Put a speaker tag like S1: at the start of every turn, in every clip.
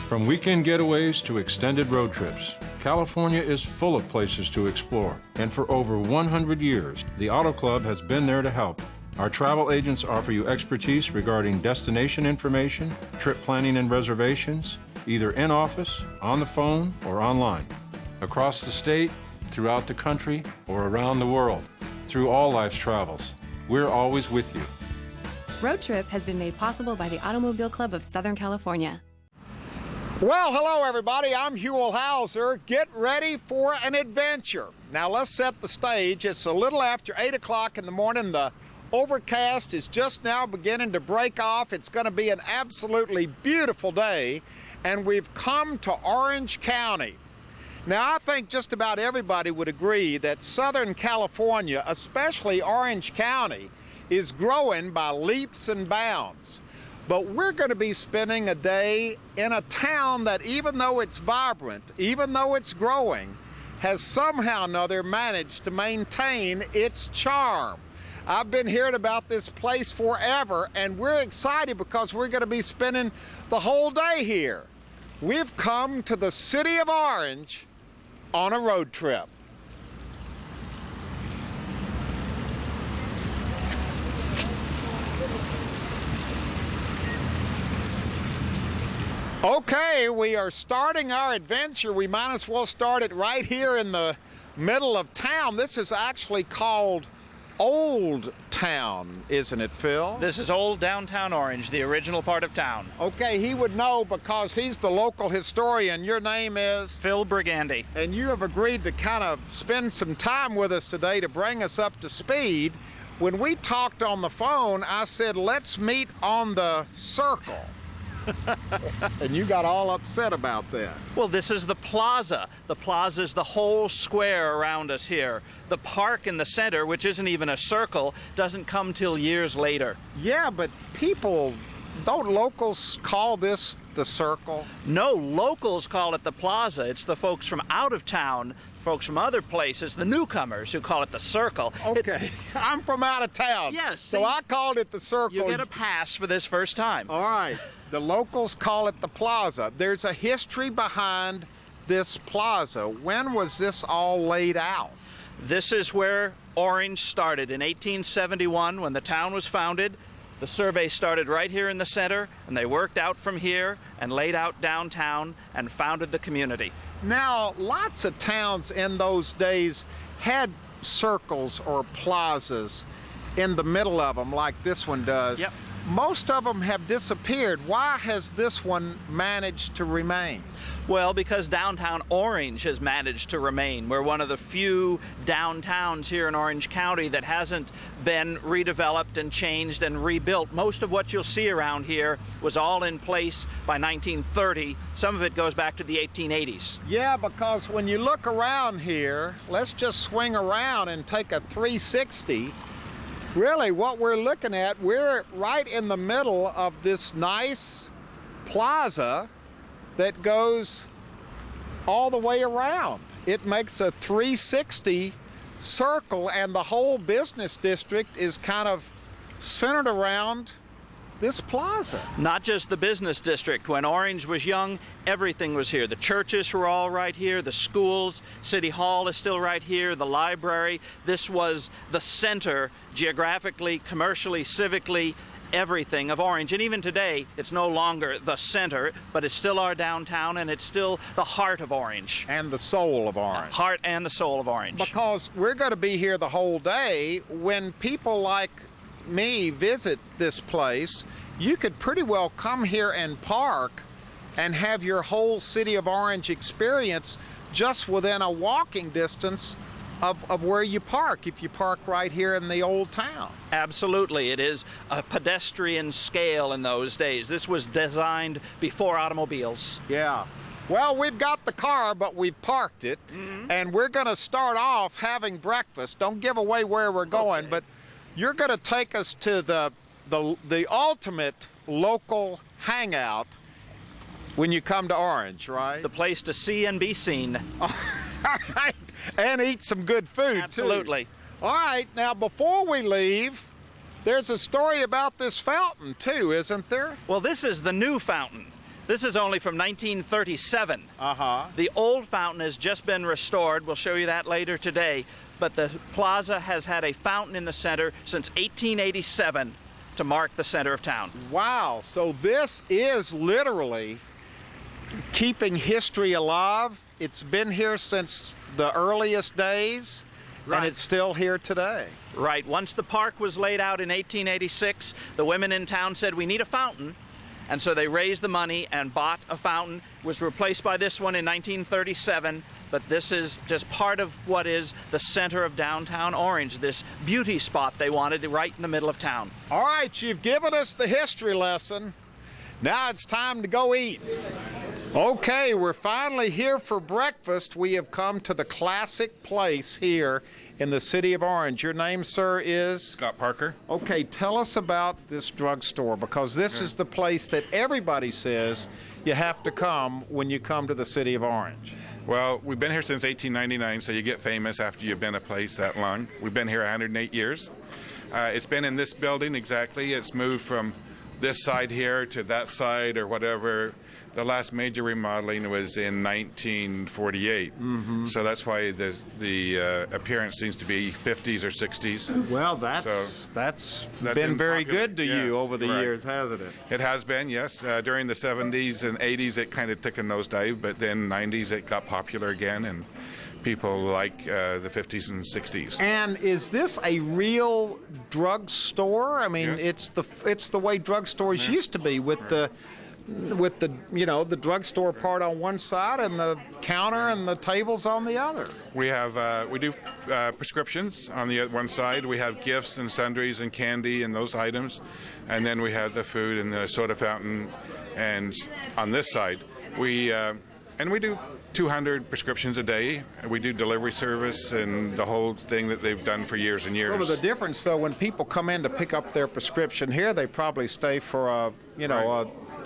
S1: From weekend getaways to extended road trips, California is full of places to explore. And for over 100 years, the Auto Club has been there to help. Our travel agents offer you expertise regarding destination information, trip planning and reservations, either in office, on the phone, or online. Across the state, throughout the country, or around the world. Through all life's travels, we're always with you.
S2: Road Trip has been made possible by the Automobile Club of Southern California.
S3: Well, hello everybody, I'm Huell. Get ready for an adventure. Now let's set the stage. It's a little after 8 o'clock in the morning. The overcast is just now beginning to break off. It's going to be an absolutely beautiful day, and we've come to Orange County. Now I think just about everybody would agree that Southern California, especially Orange County, is growing by leaps and bounds. But we're going to be spending a day in a town that, even though it's vibrant, even though it's growing, has somehow or another managed to maintain its charm. I've been hearing about this place forever, and we're excited because we're going to be spending the whole day here. We've come to the city of Orange on a road trip. Okay, we are starting our adventure. We might as well start it right here in the middle of town. This is actually called Old Town, isn't it, Phil?
S4: This is old downtown Orange, the original part of town.
S3: Okay, he would know because he's the local historian. Your name is?
S4: Phil Brigandi.
S3: And you have agreed to kind of spend some time with us today to bring us up to speed. When we talked on the phone, I said, let's meet on the Circle. And you got all upset about that.
S4: Well, this is the plaza. The plaza is the whole square around us here. The park in the center, which isn't even a circle, doesn't come till years later.
S3: Yeah, but don't locals call this the Circle?
S4: No, locals call it the plaza. It's the folks from out of town, folks from other places, the newcomers, who call it the Circle.
S3: Okay, I'm from out of town.
S4: Yes.
S3: So I called it the Circle.
S4: You get a pass for this first time.
S3: All right. The locals call it the plaza. There's a history behind this plaza. When was this all laid out?
S4: This is where Orange started in 1871 when the town was founded. The survey started right here in the center, and they worked out from here and laid out downtown and founded the community.
S3: Now, lots of towns in those days had circles or plazas in the middle of them like this one does.
S4: Yep.
S3: Most of them have disappeared. Why has this one managed to remain?
S4: Well, because downtown Orange has managed to remain. We're one of the few downtowns here in Orange County that hasn't been redeveloped and changed and rebuilt. Most of what you'll see around here was all in place by 1930. Some of it goes back to the 1880s.
S3: Yeah, because when you look around here, let's just swing around and take a 360. Really, what we're looking at, we're right in the middle of this nice plaza that goes all the way around. It makes a 360 circle, and the whole business district is kind of centered around this plaza.
S4: Not just the business district. When Orange was young, everything was here. The churches were all right here, the schools, City Hall is still right here, the library. This was the center, geographically, commercially, civically, everything of Orange. And even today, it's no longer the center, but it's still our downtown, and it's still the heart of Orange.
S3: And the soul of Orange.
S4: Heart and the soul of Orange.
S3: Because we're going to be here the whole day. When people like me visit this place, you could pretty well come here and park and have your whole city of Orange experience just within a walking distance of where you park, if you park right here in the old town.
S4: Absolutely. It is a pedestrian scale in those days. This was designed before automobiles.
S3: Yeah. Well, we've got the car, but we've parked it, and we're going to start off having breakfast. Don't give away where we're going, but you're going to take us to the ultimate local hangout when you come to Orange, right?
S4: The place to see and be seen.
S3: All right, and eat some good food,
S4: Absolutely.
S3: too. All right, now before we leave, there's a story about this fountain, too, isn't there?
S4: Well, this is the new fountain. This is only from 1937.
S3: Uh-huh.
S4: The old fountain has just been restored. We'll show you that later today. But the plaza has had a fountain in the center since 1887 to mark the center of town.
S3: Wow, so this is literally keeping history alive. It's been here since the earliest days, and it's still here today.
S4: Right. Once the park was laid out in 1886, the women in town said, we need a fountain. And so they raised the money and bought a fountain. It was replaced by this one in 1937. But this is just part of what is the center of downtown Orange, this beauty spot they wanted right in the middle of town.
S3: All right, you've given us the history lesson. Now it's time to go eat. Okay, we're finally here for breakfast. We have come to the classic place here in the city of Orange. Your name, sir, is?
S5: Scott Parker.
S3: Okay, tell us about this drugstore, because this is the place that everybody says you have to come when you come to the city of Orange.
S5: Well, we've been here since 1899, so you get famous after you've been a place that long. We've been here 108 years. It's been in this building exactly. It's moved from this side here to that side or whatever. The last major remodeling was in 1948. Mm-hmm. So that's why the appearance seems to be 50s or 60s.
S3: Well, that's been very good to you over the years, hasn't it?
S5: It has been, yes. During the 70s and 80s, it kind of took a nosedive, but then 90s, it got popular again, and people like the 50s and 60s.
S3: And is this a real drugstore? I mean,
S5: yes.
S3: it's the way drugstores used to be, with the the drugstore part on one side and the counter and the tables on the other.
S5: We have we do prescriptions on the one side. We have gifts and sundries and candy and those items, and then we have the food and the soda fountain. And on this side, we do 200 prescriptions a day. We do delivery service and the whole thing that they've done for years and years.
S3: Well, the difference, though, when people come in to pick up their prescription here, they probably stay for a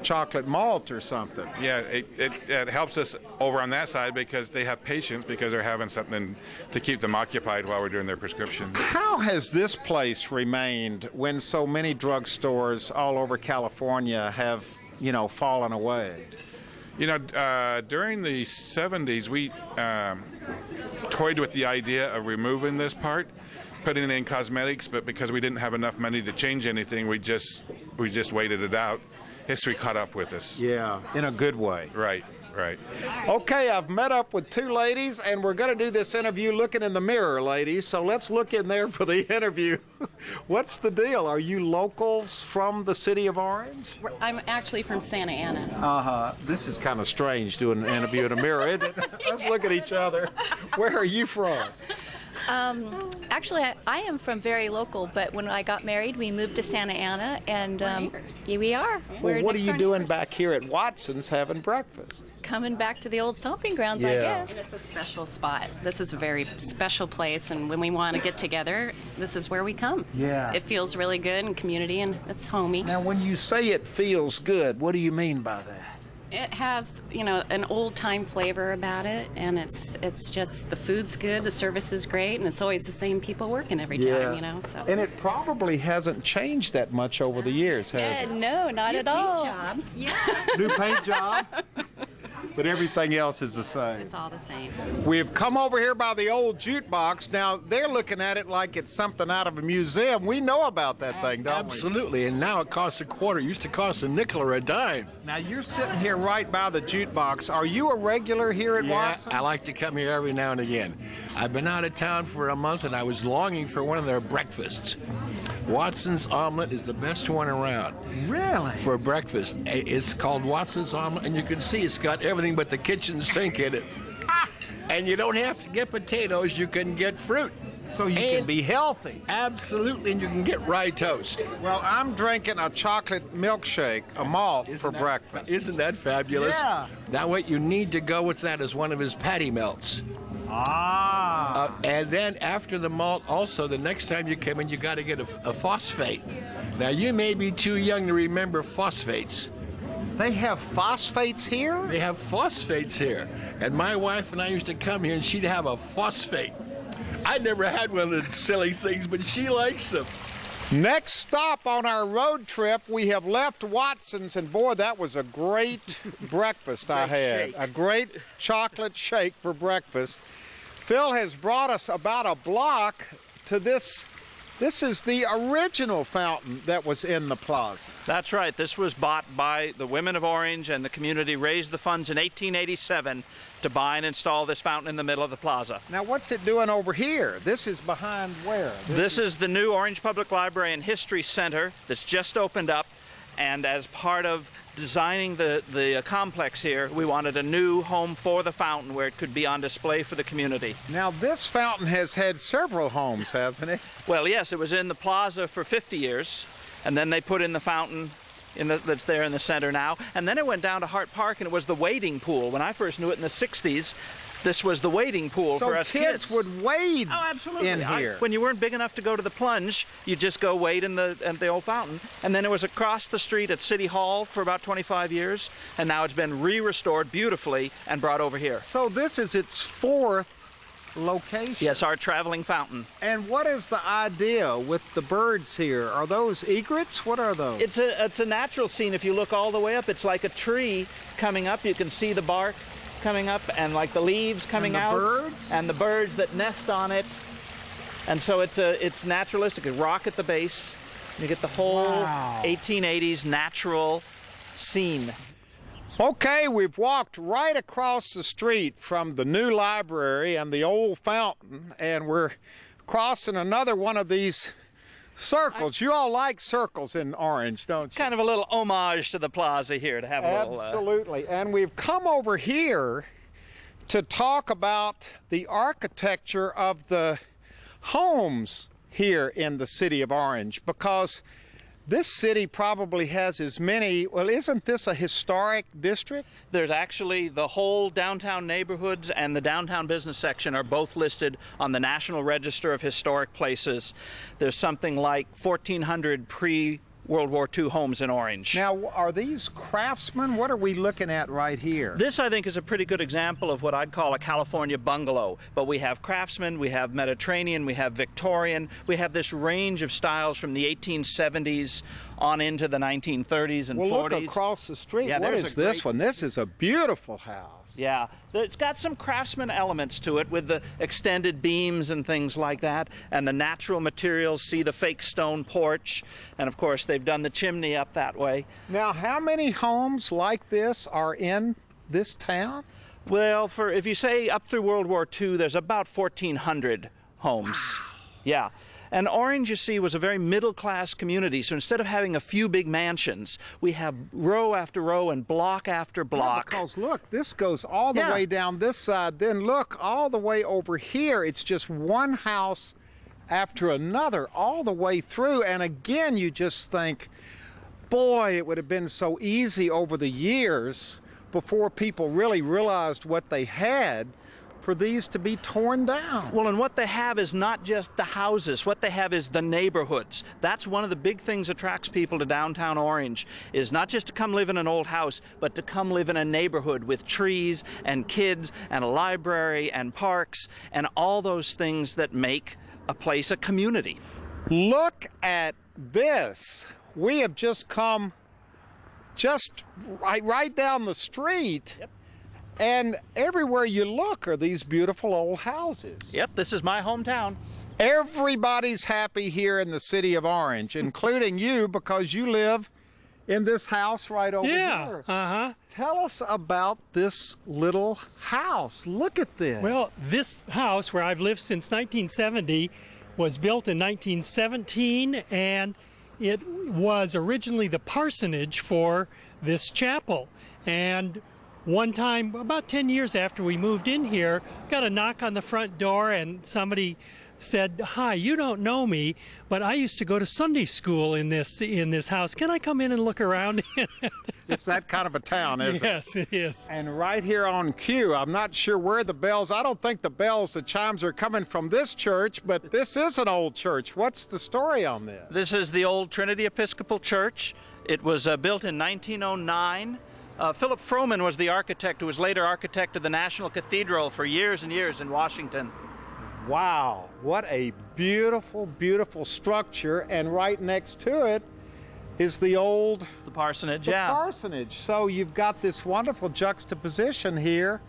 S3: chocolate malt or something.
S5: Yeah, it helps us over on that side because they have patience, because they're having something to keep them occupied while we're doing their prescription.
S3: How has this place remained when so many drugstores all over California have, fallen away?
S5: During the 70s, we toyed with the idea of removing this part, putting in cosmetics, but because we didn't have enough money to change anything, we just waited it out. History caught up with us.
S3: Yeah, in a good way.
S5: Right.
S3: Okay, I've met up with two ladies, and we're going to do this interview looking in the mirror, ladies, so let's look in there for the interview. What's the deal? Are you locals from the city of Orange?
S6: I'm actually from Santa Ana.
S3: Uh-huh. This is kind of strange doing an interview in a mirror, isn't it? Let's look at each other. Where are you from?
S7: Actually, I am from very local, but when I got married, we moved to Santa Ana, and here we are.
S3: Well, what are you doing back here at Watson's having breakfast?
S7: Coming back to the old stomping grounds, I guess.
S6: It's a special spot. This is a very special place, and when we want to get together, this is where we come.
S3: Yeah.
S6: It feels really good and community, and it's homey.
S3: Now, when you say it feels good, what do you mean by that?
S6: It has, an old-time flavor about it, and it's just the food's good, the service is great, and it's always the same people working every time, So.
S3: And it probably hasn't changed that much over the years, has it?
S7: No, not at all.
S6: Job. Yeah.
S3: New paint job? But everything else is the same.
S6: It's all the same.
S3: We've come over here by the old jukebox. Now, they're looking at it like it's something out of a museum. We know about that thing, don't we?
S8: Absolutely, and now it costs a quarter. It used to cost a nickel or a dime.
S3: Now, you're sitting here right by the jukebox. Are you a regular here at Watson?
S8: I like to come here every now and again. I've been out of town for a month, and I was longing for one of their breakfasts. Watson's omelet is the best one around.
S3: Really?
S8: For breakfast. It's called Watson's omelet, and you can see it's got everything but the kitchen sink in it. And you don't have to get potatoes, you can get fruit.
S3: So you can be healthy.
S8: Absolutely, and you can get rye toast.
S3: Well, I'm drinking a chocolate milkshake, a malt, for breakfast.
S8: Isn't that fabulous?
S3: Yeah.
S8: Now what you need to go with that is one of his patty melts. And then after the malt, also the next time you come in, you got to get a phosphate. Now you may be too young to remember phosphates.
S3: They have phosphates here?
S8: They have phosphates here. And my wife and I used to come here, and she'd have a phosphate. I never had one of the silly things, but she likes them.
S3: Next stop on our road trip, we have left Watson's, and boy, that was a great breakfast I had.
S4: Shake.
S3: A great chocolate shake for breakfast. Phil has brought us about a block to this. This is the original fountain that was in the plaza.
S4: That's right. This was bought by the women of Orange, and the community raised the funds in 1887 to buy and install this fountain in the middle of the plaza.
S3: Now, what's it doing over here? This is behind where?
S4: This is the new Orange Public Library and History Center that's just opened up, and as part of designing the complex here, we wanted a new home for the fountain where it could be on display for the community.
S3: Now, this fountain has had several homes, hasn't it?
S4: Well, yes, it was in the plaza for 50 years, and then they put in the fountain that's there in the center now, and then it went down to Hart Park, and it was the wading pool. When I first knew it in the 60s, this was the wading pool for us kids.
S3: So kids would wade in here.
S4: When you weren't big enough to go to the plunge, you just go wade in the old fountain. And then it was across the street at City Hall for about 25 years, and now it's been re-restored beautifully and brought over here.
S3: So this is its fourth location.
S4: Yes, our traveling fountain.
S3: And what is the idea with the birds here? Are those egrets? What are those?
S4: It's a natural scene. If you look all the way up, it's like a tree coming up. You can see the bark coming up and like the leaves coming out.
S3: Birds?
S4: And the birds that nest on it. And so it's naturalistic. A rock at the base. You get the whole 1880s natural scene.
S3: Okay, we've walked right across the street from the new library and the old fountain, and we're crossing another one of these circles. You all like circles in Orange, don't you?
S4: Kind of a little homage to the plaza here to have a little...
S3: Absolutely. And we've come over here to talk about the architecture of the homes here in the city of Orange, because this city probably has as many, well, isn't this a historic district?
S4: There's actually the whole downtown neighborhoods and the downtown business section are both listed on the National Register of Historic Places. There's something like 1,400 pre-World War II homes in Orange.
S3: Now, are these craftsmen? What are we looking at right here?
S4: This, I think, is a pretty good example of what I'd call a California bungalow. But we have craftsmen, we have Mediterranean, we have Victorian, we have this range of styles from the 1870s on into the 1930s and 40s.
S3: Well, look across the street.
S4: Yeah,
S3: what is this one? This is a beautiful house.
S4: Yeah, it's got some craftsman elements to it with the extended beams and things like that, and the natural materials. See the fake stone porch, and of course they've done the chimney up that way.
S3: Now, how many homes like this are in this town?
S4: Well, if you say up through World War II, there's about 1,400 homes. Wow. Yeah. And Orange, you see, was a very middle-class community, so instead of having a few big mansions, we have row after row and block after block.
S3: Yeah, because look, this goes all the way down this side, then look, all the way over here, it's just one house after another, all the way through, and again, you just think, boy, it would have been so easy over the years before people really realized what they had, for these to be torn down.
S4: Well, and what they have is not just the houses. What they have is the neighborhoods. That's one of the big things that attracts people to downtown Orange, is not just to come live in an old house, but to come live in a neighborhood with trees and kids and a library and parks and all those things that make a place a community.
S3: Look at this. We have just come right down the street.
S4: Yep.
S3: And everywhere you look are these beautiful old houses.
S4: Yep, this is my hometown.
S3: Everybody's happy here in the city of Orange, including you, because you live in this house right over here.
S9: Uh-huh.
S3: Tell us about this little house. Look at this.
S9: Well, this house, where I've lived since 1970, was built in 1917, and it was originally the parsonage for this chapel. And one time, about 10 years after we moved in here, got a knock on the front door, and somebody said, "Hi, you don't know me, but I used to go to Sunday school in this house. Can I come in and look around?"
S3: It's that kind of a town, isn't it?
S9: Yes, it is.
S3: And right here on cue, I'm not sure where the bells, I don't think the chimes are coming from this church, but this is an old church. What's the story on this?
S4: This is the old Trinity Episcopal Church. It was built in 1909. Philip Froman was the architect who was later architect of the National Cathedral for years and years in Washington.
S3: Wow, what a beautiful, beautiful structure. And right next to it is the
S4: parsonage,
S3: the parsonage. So you've got this wonderful juxtaposition here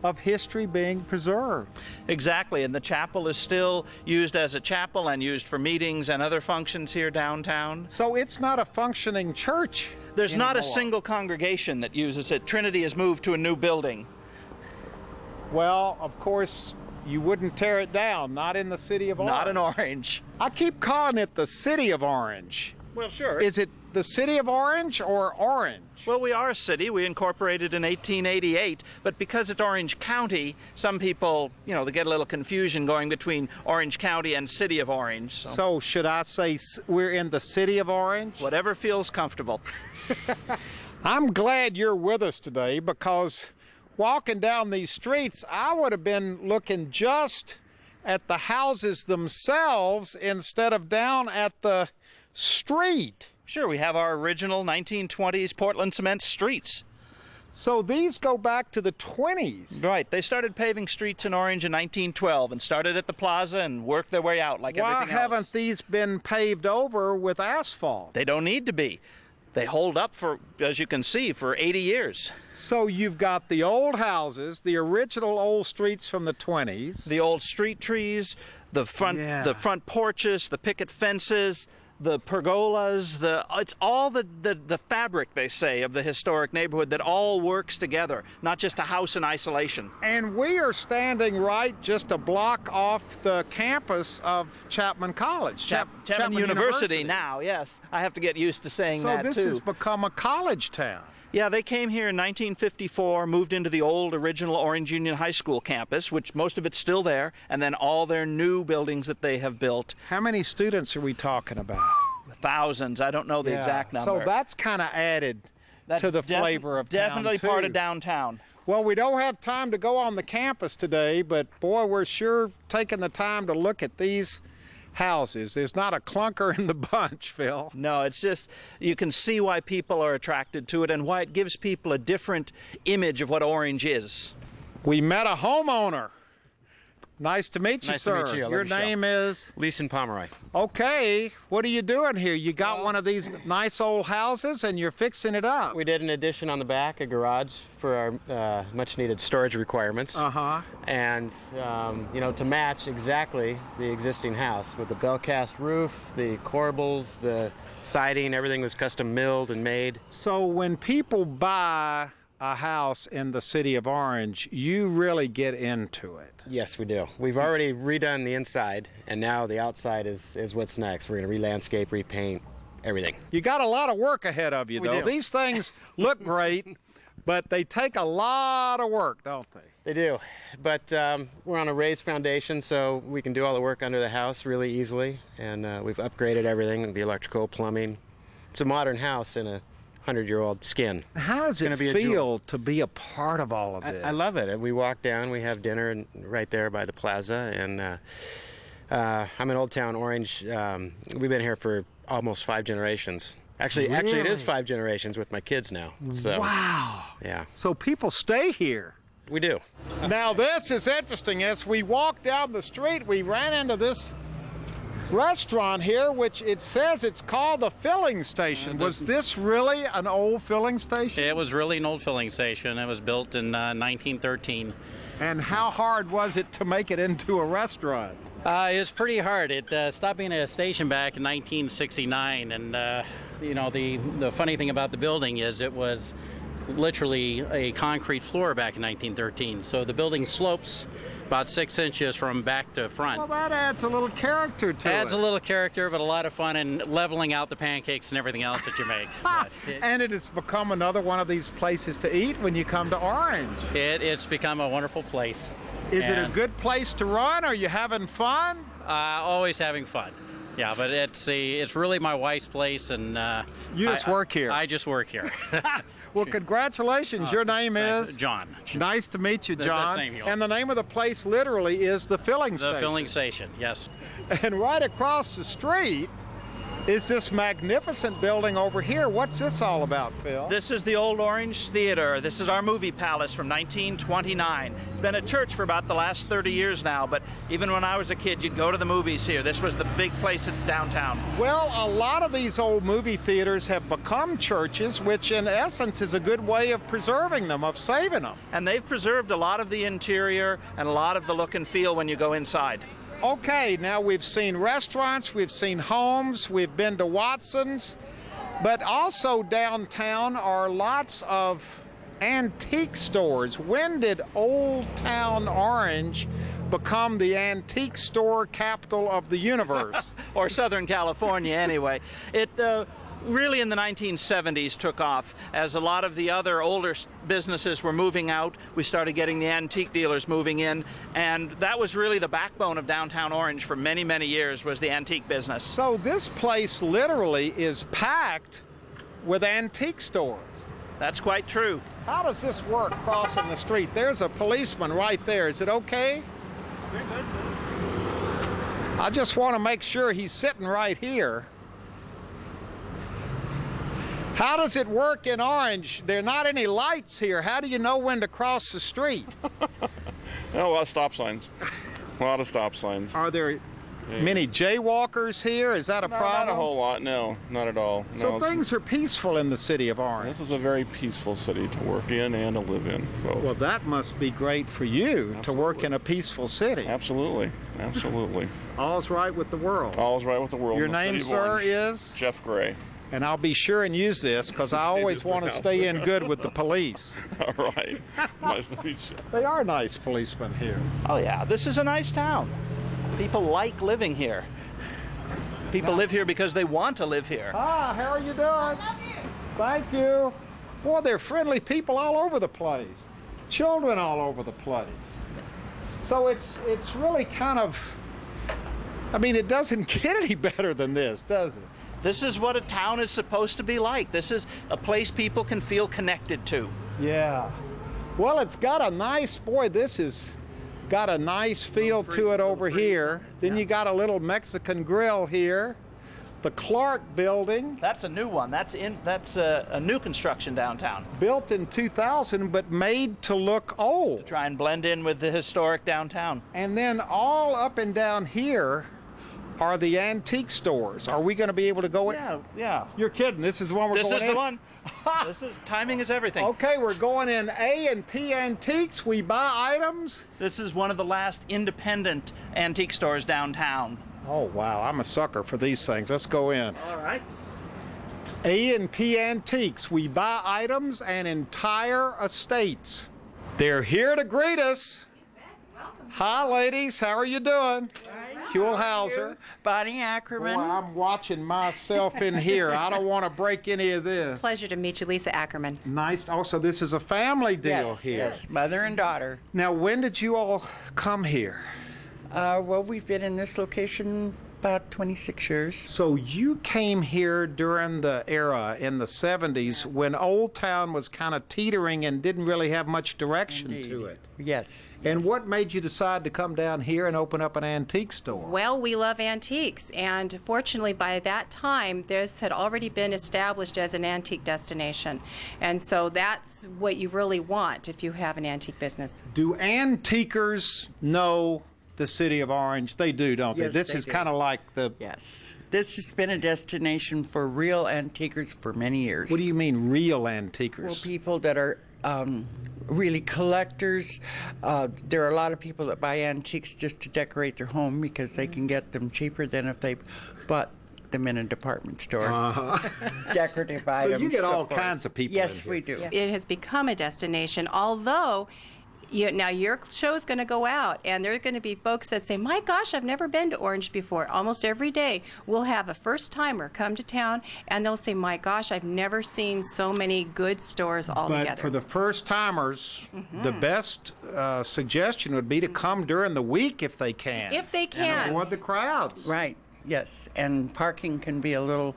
S3: of history being preserved.
S4: Exactly, and the chapel is still used as a chapel and used for meetings and other functions here downtown.
S3: So it's not a functioning church
S4: There's
S3: anymore.
S4: not a single congregation that uses it. Trinity has moved to a new building.
S3: Well, of course, you wouldn't tear it down, not in the city of Orange.
S4: Not in Orange.
S3: I keep calling it the city of Orange.
S4: Well, sure.
S3: Is it the city of Orange or Orange?
S4: Well, we are a city. We incorporated in 1888, but because it's Orange County, some people, you know, they get a little confusion going between Orange County and City of Orange.
S3: So should I say we're in the city of Orange?
S4: Whatever feels comfortable.
S3: I'm glad you're with us today, because walking down these streets, I would have been looking just at the houses themselves instead of down at the street.
S4: Sure, we have our original 1920s Portland cement streets.
S3: So these go back to the 20s.
S4: Right, they started paving streets in Orange in 1912 and started at the plaza and worked their way out like everything else.
S3: Why haven't these been paved over with asphalt?
S4: They don't need to be. They hold up for, as you can see, for 80 years.
S3: So you've got the old houses, the original old streets from the 20s.
S4: The old street trees, the front porches, the picket fences, the pergolas, it's all the fabric, they say, of the historic neighborhood that all works together, not just a house in isolation.
S3: And we are standing right just a block off the campus of Chapman College.
S4: Chapman University now, yes. I have to get used to saying that too.
S3: So this has become a college town.
S4: Yeah, they came here in 1954, moved into the old original Orange Union High School campus, which most of it's still there, and then all their new buildings that they have built.
S3: How many students are we talking about?
S4: Thousands. I don't know the exact number.
S3: So that's kind of added to the flavor of town,
S4: definitely part of downtown.
S3: Well, we don't have time to go on the campus today, but boy, we're sure taking the time to look at these houses. There's not a clunker in the bunch, Phil.
S4: No, it's just, you can see why people are attracted to it and why it gives people a different image of what Orange is.
S3: We met a homeowner. Nice to meet you,
S10: nice
S3: sir.
S10: To meet you.
S3: Your name is?
S10: Leeson Pomeroy.
S3: Okay, what are you doing here? You got one of these nice old houses and you're fixing it up.
S10: We did an addition on the back, a garage for our much needed storage requirements. And, you know, to match exactly the existing house with the bell cast roof, the corbels, the siding, everything was custom milled and made.
S3: So when people buy a house in the city of Orange, you really get into it.
S10: Yes, we do. We've already redone the inside, and now the outside is what's next. We're going to re-landscape, repaint, everything.
S3: You got a lot of work ahead of you, though. These things look great, but they take a lot of work, don't they?
S10: They do, but we're on a raised foundation, so we can do all the work under the house really easily, and we've upgraded everything, the electrical, plumbing. It's a modern house in a 100-year-old skin.
S3: How does it feel to be a part of all of this?
S10: I love it. We walk down, we have dinner right there by the plaza, and I'm in Old Town Orange. We've been here for almost 5 generations. Actually, it is 5 generations with my kids now. So,
S3: wow.
S10: Yeah.
S3: So people stay here.
S10: We do.
S3: Now this is interesting. As we walked down the street, we ran into this restaurant here, which it says it's called the filling station. Was this really an old filling station?
S11: It was really an old filling station. It was built in 1913.
S3: And how hard was it to make it into a restaurant?
S11: It was pretty hard. It stopped being a station back in 1969, and you know, the funny thing about the building is it was literally a concrete floor back in 1913. So the building slopes about 6 inches from back to front.
S3: Well, that adds a little character to it.
S11: Adds a little character, but a lot of fun in leveling out the pancakes and everything else that you make.
S3: And it has become another one of these places to eat when you come to Orange.
S11: It's become a wonderful place.
S3: Is it a good place to run? Are you having fun?
S11: Always having fun. Yeah, but it's really my wife's place, and
S3: you just work here.
S11: I just work here.
S3: Well, congratulations. Your name is?
S11: John.
S3: Nice to meet you, John.
S11: Same here.
S3: And the name of the place literally is the filling station.
S11: The filling station, yes.
S3: And right across the street is this magnificent building over here. What's this all about, Phil?
S4: This is the old Orange Theater. This is our movie palace from 1929. It's been a church for about the last 30 years now, but even when I was a kid, you'd go to the movies here. This was the big place in downtown.
S3: Well, a lot of these old movie theaters have become churches, which in essence is a good way of preserving them, of saving them.
S4: And they've preserved a lot of the interior and a lot of the look and feel when you go inside.
S3: Okay, now we've seen restaurants, we've seen homes, we've been to Watson's, but also downtown are lots of antique stores. When did Old Town Orange become the antique store capital of the universe?
S4: Or Southern California, anyway. It really in the 1970s took off. As a lot of the other older businesses were moving out, we started getting the antique dealers moving in, and that was really the backbone of downtown Orange for many, many years, was the antique business.
S3: So this place literally is packed with antique stores.
S4: That's quite true.
S3: How does this work crossing the street? There's a policeman right there. Is it okay?
S4: Very good.
S3: I just want to make sure he's sitting right here. How does it work in Orange? There are not any lights here. How do you know when to cross the street?
S12: Oh, a lot of stop signs. A lot of stop signs.
S3: Are there many jaywalkers here? Is that a problem?
S12: Not a whole lot, no, not at all.
S3: So
S12: no,
S3: things are peaceful in the city of Orange.
S12: This is a very peaceful city to work in and to live in, both.
S3: Well, that must be great for you, to work in a peaceful city.
S12: Absolutely, absolutely.
S3: All's right with the world.
S12: All's right with the world.
S3: Your name, sir, is?
S12: Jeff Gray.
S3: And I'll be sure and use this because I always want to stay in good with the police.
S12: All right. Nice to meet you.
S3: They are nice policemen here.
S4: Oh yeah, this is a nice town. People like living here. People live here because they want to live here.
S3: Ah, how are you doing? I love you. Thank you. Boy, they're friendly people all over the place. Children all over the place. So it's really kind of, I mean, it doesn't get any better than this, does it?
S4: This is what a town is supposed to be like. This is a place people can feel connected to.
S3: Yeah. Well, it's got a nice, boy, this has got a nice feel to it over here. Then you got a little Mexican grill here. The Clark building.
S4: That's a new one. That's a new construction downtown.
S3: Built in 2000, but made to look old.
S4: To try and blend in with the historic downtown.
S3: And then all up and down here are the antique stores. Are we going to be able to go in?
S4: Yeah, yeah.
S3: You're kidding. This is the one we're going in?
S4: This is the one. Timing is everything.
S3: Okay, we're going in A&P Antiques. We buy items.
S4: This is one of the last independent antique stores downtown.
S3: Oh, wow. I'm a sucker for these things. Let's go in.
S4: All right.
S3: A&P Antiques. We buy items and entire estates. They're here to greet us. Hi, ladies. How are you doing? Huell Hauser.
S13: Bonnie Ackerman.
S3: Boy, I'm watching myself in here. I don't want to break any of this.
S2: Pleasure to meet you, Lisa Ackerman.
S3: Nice. Oh, so this is a family deal here.
S13: Yes, mother and daughter.
S3: Now, when did you all come here?
S13: Well, we've been in this location about 26 years.
S3: So you came here during the era in the 70s when Old Town was kind of teetering and didn't really have much direction to it.
S13: Yes.
S3: And what made you decide to come down here and open up an antique store?
S2: Well, we love antiques, and fortunately by that time this had already been established as an antique destination. And so that's what you really want if you have an antique business.
S3: Do antiquers know the city of Orange? They do, don't they?
S13: Yes,
S3: This
S13: they
S3: is
S13: do.
S3: kind of like the...
S13: Yes. This has been a destination for real antiquers for many years.
S3: What do you mean, real antiquers?
S13: Well, people that are really collectors. There are a lot of people that buy antiques just to decorate their home because they can get them cheaper than if they bought them in a department store. Decorative items.
S3: So you get all
S13: forth.
S3: kinds of people.
S13: Yes, we do.
S2: It has become a destination, although now your show is going to go out, and there are going to be folks that say, my gosh, I've never been to Orange before. Almost every day we'll have a first-timer come to town, and they'll say, my gosh, I've never seen so many good stores all together.
S3: But for the first-timers, the best suggestion would be to come during the week if they can.
S2: If they can.
S3: And avoid the crowds.
S13: Right, yes. And parking can be a little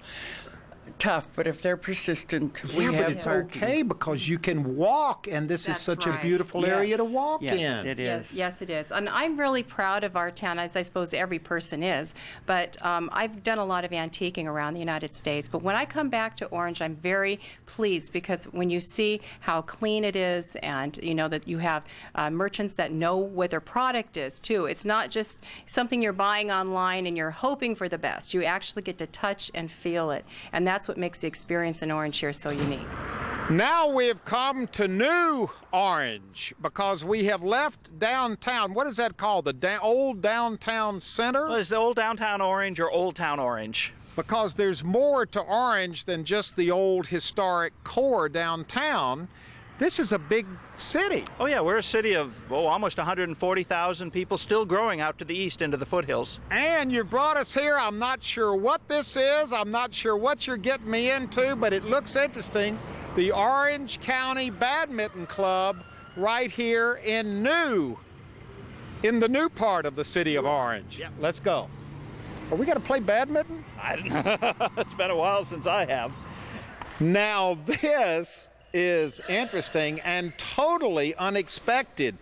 S13: tough, but if they're persistent, we
S3: Yeah,
S13: have
S3: but it's
S13: hard to do.
S3: okay because you can walk, and this is
S2: That's
S3: such a
S2: right.
S3: beautiful
S13: Yes.
S3: area to walk
S13: Yes,
S3: in.
S13: it is.
S2: Yes, it is. And I'm really proud of our town, as I suppose every person is. But I've done a lot of antiquing around the United States. But when I come back to Orange, I'm very pleased because when you see how clean it is and, you know, that you have merchants that know what their product is, too. It's not just something you're buying online and you're hoping for the best. You actually get to touch and feel it. And that's what makes the experience in Orange here so unique.
S3: Now we've come to New Orange because we have left downtown. What is that called? The old downtown center?
S4: Well, it's the old downtown Orange or Old Town Orange.
S3: Because there's more to Orange than just the old historic core downtown. This is a big city.
S4: Oh yeah, we're a city of almost 140,000 people, still growing out to the east into the foothills.
S3: And you brought us here. I'm not sure what this is. I'm not sure what you're getting me into, but it looks interesting. The Orange County Badminton Club right here in the new part of the city of Orange.
S4: Yep.
S3: Let's go. Are we going to play badminton?
S4: I don't know. It's been a while since I have.
S3: Now this is interesting and totally unexpected.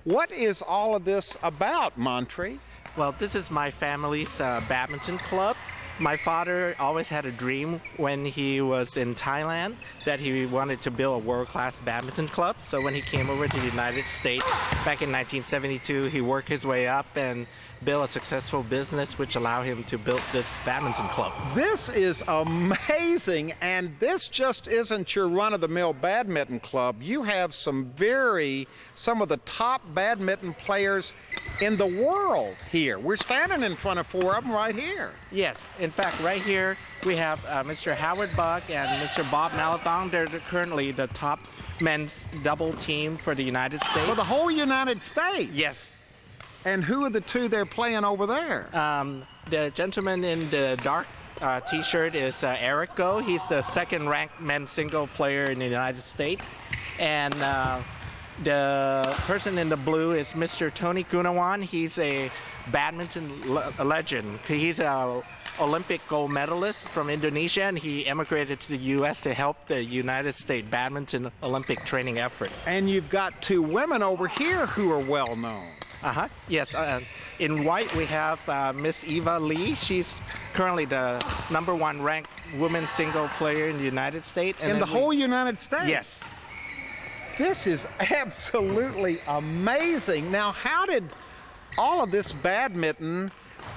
S3: What is all of this about, Montre?
S14: Well, this is my family's badminton club. My father always had a dream when he was in Thailand that he wanted to build a world-class badminton club. So when he came over to the United States back in 1972, he worked his way up and built a successful business which allowed him to build this badminton club.
S3: This is amazing, and this just isn't your run-of-the-mill badminton club. You have some of the top badminton players in the world here. We're standing in front of four of them right here.
S14: Yes, in fact, right here we have Mr. Howard Buck and Mr. Bob Malathong. They're currently the top men's double team for the United States.
S3: For the whole United States?
S14: Yes.
S3: And who are the two they're playing over there?
S14: The gentleman in the dark t-shirt is Eric Go. He's the second-ranked men's single player in the United States. And the person in the blue is Mr. Tony Gunawan. He's a badminton legend. He's an Olympic gold medalist from Indonesia, and he emigrated to the U.S. to help the United States badminton Olympic training effort.
S3: And you've got two women over here who are well known.
S14: Yes, in white we have Miss Eva Lee. She's currently the #1 ranked women's single player in the United States. And
S3: in the whole United States?
S14: Yes.
S3: This is absolutely amazing. Now, how did all of this badminton,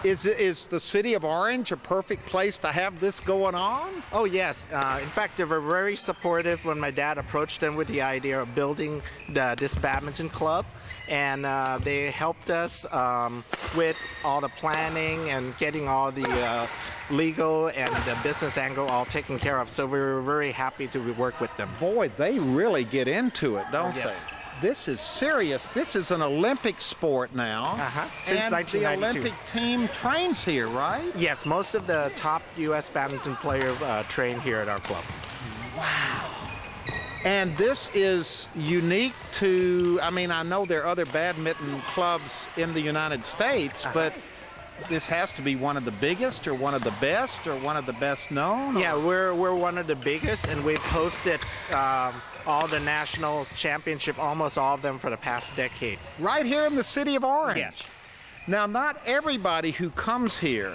S3: is the city of Orange a perfect place to have this going on?
S14: Oh, yes. In fact, they were very supportive when my dad approached them with the idea of building this badminton club. And they helped us with all the planning and getting all the legal and the business angle all taken care of. So we were very happy to work with them.
S3: Boy, they really get into it, don't
S14: Yes.
S3: they? This is serious. This is an Olympic sport now.
S14: Since
S3: and
S14: 1992.
S3: the Olympic team trains here, right?
S14: Yes, most of the top U.S. badminton players train here at our club.
S3: Wow. And this is unique to, I mean, I know there are other badminton clubs in the United States, but this has to be one of the biggest or one of the best or one of the best known?
S14: Yeah, we're one of the biggest, and we've hosted all the national championship, almost all of them for the past decade.
S3: Right here in the city of Orange?
S14: Yes.
S3: Now, not everybody who comes here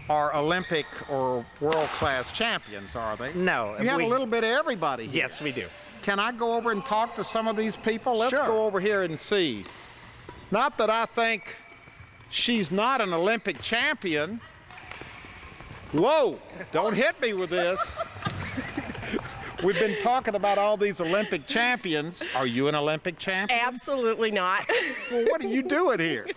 S3: are Olympic or world-class champions, are they?
S14: No.
S3: You have a little bit of everybody here.
S14: Yes, we do.
S3: Can I go over and talk to some of these people? Let's
S14: Sure.
S3: go over here and see. Not that I think she's not an Olympic champion. Whoa, don't hit me with this. We've been talking about all these Olympic champions. Are you an Olympic champion?
S15: Absolutely not.
S3: Well, what are you doing here?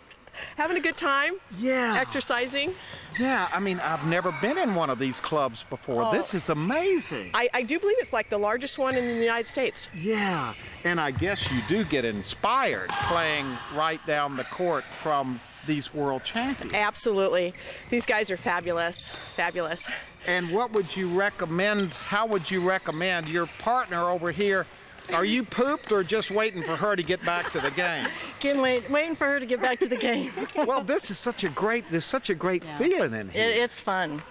S15: Having a good time.
S3: Yeah.
S15: Exercising.
S3: Yeah, I mean, I've never been in one of these clubs before. This is amazing.
S15: I do believe it's like the largest one in the United States.
S3: Yeah, and I guess you do get inspired playing right down the court from these world champions.
S15: Absolutely. These guys are fabulous. Fabulous.
S3: And what would you recommend, how would you recommend your partner over here? Are you pooped or just waiting for her to get back to the game?
S16: Waiting for her to get back to the game.
S3: Well, this is such a great, there's such a great feeling in here.
S16: It's fun.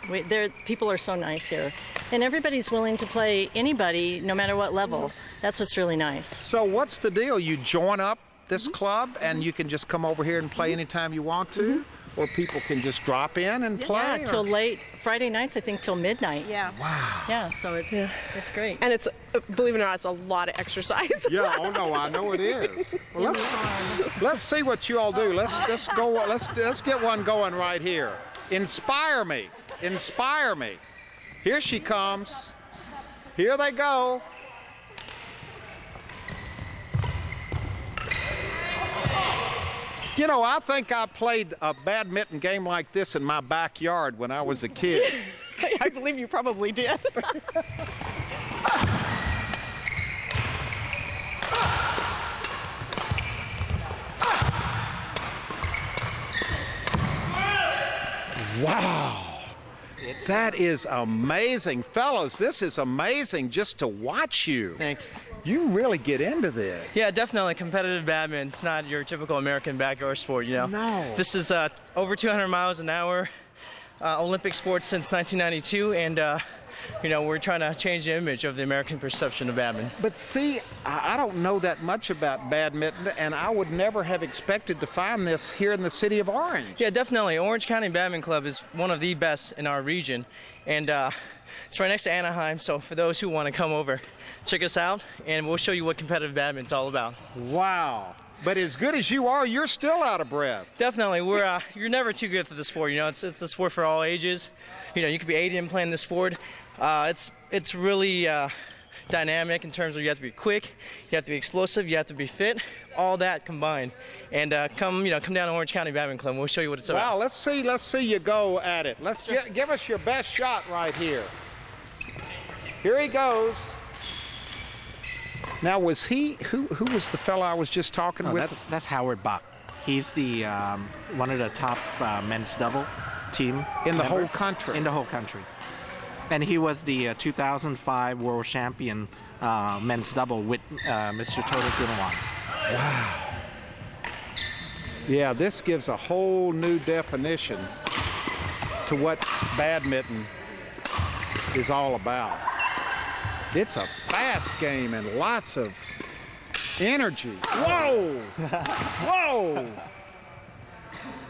S16: People are so nice here. And everybody's willing to play anybody, no matter what level. That's what's really nice.
S3: So what's the deal? You join up this club and you can just come over here and play anytime you want to? Or people can just drop in and play?
S16: Yeah, till late. Friday nights, I think, till midnight.
S15: Yeah.
S3: Wow.
S16: Yeah, so it's great.
S15: And it's, believe it or not, it's a lot of exercise.
S3: Yeah, oh no, I know it is. Well, let's see what you all do. Let's go. Let's get one going right here. Inspire me. Inspire me. Here she comes. Here they go. You know, I think I played a badminton game like this in my backyard when I was a kid.
S15: I believe you probably did.
S3: Wow. That is amazing. Fellas, this is amazing just to watch you.
S17: Thanks.
S3: You really get into this.
S17: Yeah, definitely. Competitive badminton. It's not your typical American backyard sport, you know.
S3: No.
S17: This is over 200 miles an hour, Olympic sport since 1992, and you know, we're trying to change the image of the American perception of badminton.
S3: But see, I don't know that much about badminton, and I would never have expected to find this here in the city of Orange.
S17: Yeah, definitely. Orange County Badminton Club is one of the best in our region, and it's right next to Anaheim, so for those who want to come over, check us out, and we'll show you what competitive badminton's all about.
S3: Wow. But as good as you are, you're still out of breath.
S17: Definitely. You're never too good for the sport. You know, it's a sport for all ages. You know, you could be 80 and playing this sport. It's really dynamic in terms of you have to be quick, you have to be explosive, you have to be fit, all that combined. And come down to Orange County Badminton Club. We'll show you what it's about.
S3: Wow, let's see you go at it. Give us your best shot right here. Here he goes. Now, was he who was the fellow I was just talking with?
S14: That's Howard Bach. He's the one of the top men's double team
S3: in the whole country.
S14: In the whole country, and he was the 2005 world champion men's double with Mr. Toto Gunawang.
S3: Wow. Yeah, this gives a whole new definition to what badminton is all about. It's a fast game and lots of energy. Whoa! Whoa!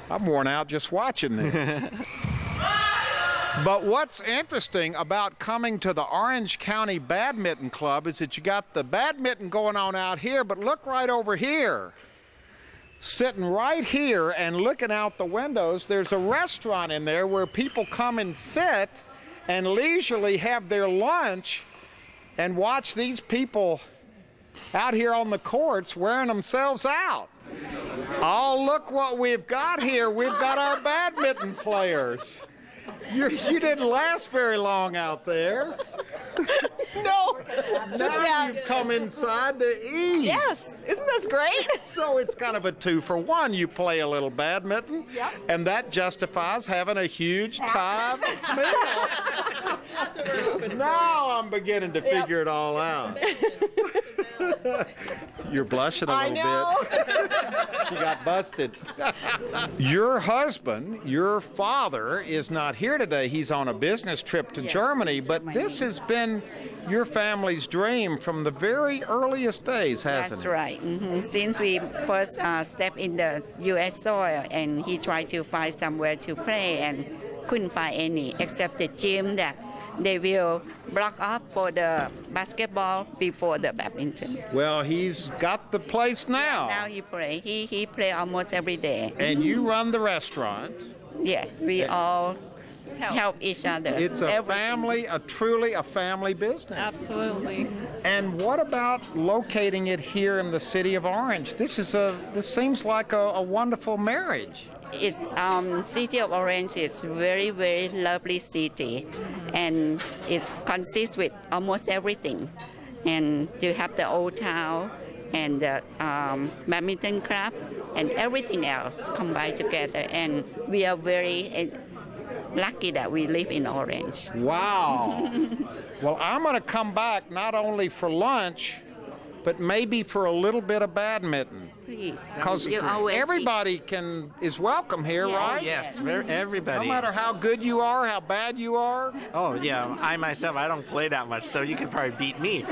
S3: I'm worn out just watching this. But what's interesting about coming to the Orange County Badminton Club is that you got the badminton going on out here, but look right over here. Sitting right here and looking out the windows, there's a restaurant in there where people come and sit and leisurely have their lunch and watch these people out here on the courts wearing themselves out. Oh, look what we've got here. We've got our badminton players. You didn't last very long out there.
S15: No.
S3: Now you've come inside to eat.
S15: Yes. Isn't this great?
S3: So it's kind of a 2-for-1. You play a little badminton, and that justifies having a huge time meal. Now I'm beginning to figure it all out. You're blushing a little bit. She got busted. Your husband, your father, is not here today. He's on a business trip to Germany, but this has been your family's dream from the very earliest days, hasn't it?
S18: That's right. Since we first stepped in the U.S. soil, and he tried to find somewhere to play and couldn't find any except the gym that they will block up for the basketball before the badminton.
S3: Well, he's got the place now.
S18: Now he play. He play almost every day.
S3: And you run the restaurant.
S18: Yes, we all help each other.
S3: It's a family, truly a family business.
S19: Absolutely.
S3: And what about locating it here in the city of Orange? This seems like a wonderful marriage.
S18: It's city of Orange is very, very lovely city, and it consists with almost everything. And you have the old town and the badminton club and everything else combined together. And we are very lucky that we live in Orange.
S3: Wow. Well, I'm going to come back not only for lunch, but maybe for a little bit of badminton.
S18: Please.
S3: Because everybody is welcome here, right?
S14: Oh, yes, everybody.
S3: No matter how good you are, how bad you are.
S14: Oh, yeah. I myself, I don't play that much, so you can probably beat me.